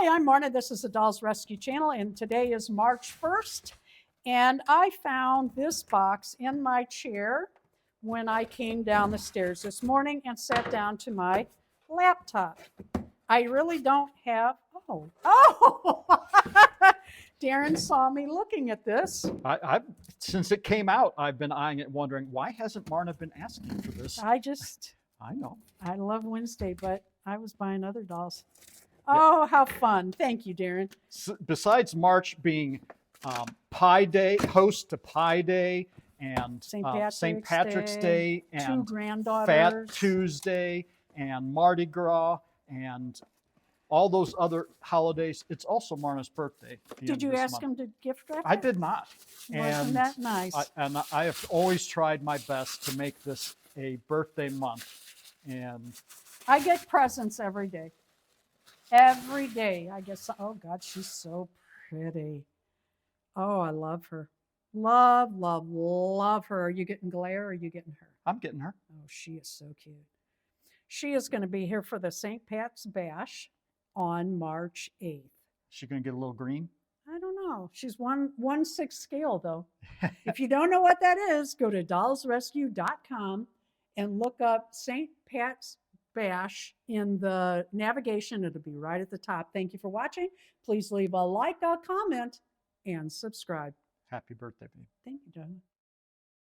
Hi, I'm Marna. This is the Dolls Rescue Channel, and today is March 1st. And I found this box in my chair when I came down the stairs this morning and sat down to my laptop. I really don't have, oh, Darren saw me looking at this. Since it came out, I've been eyeing it, wondering why hasn't Marna been asking for this? I know. I love Wednesday, but I was buying other dolls. Oh, how fun. Thank you, Darren. Besides March being Pie Day, host to Pie Day, and St. Patrick's Day, and two granddaughters, Fat Tuesday, and Mardi Gras, and all those other holidays, it's also Marna's birthday. Did you ask him to gift wrap? I did not. Wasn't that nice? I have always tried my best to make this a birthday month. And I get presents every day. Every day I guess. Oh God, she's so pretty. Oh, I love her. Love, love, love her. Are you getting Glare or are you getting her? I'm getting her. Oh, she is so cute. She is going to be here for the St. Pat's Bash on March 8th. She going to get a little green? I don't know. She's 1/6 scale though. If you don't know what that is, go to dollsrescue.com and look up St. Pat's Bash in the navigation. It'll be right at the top. Thank you for watching. Please leave a like, a comment, and subscribe. Happy birthday, babe. Thank you, darling.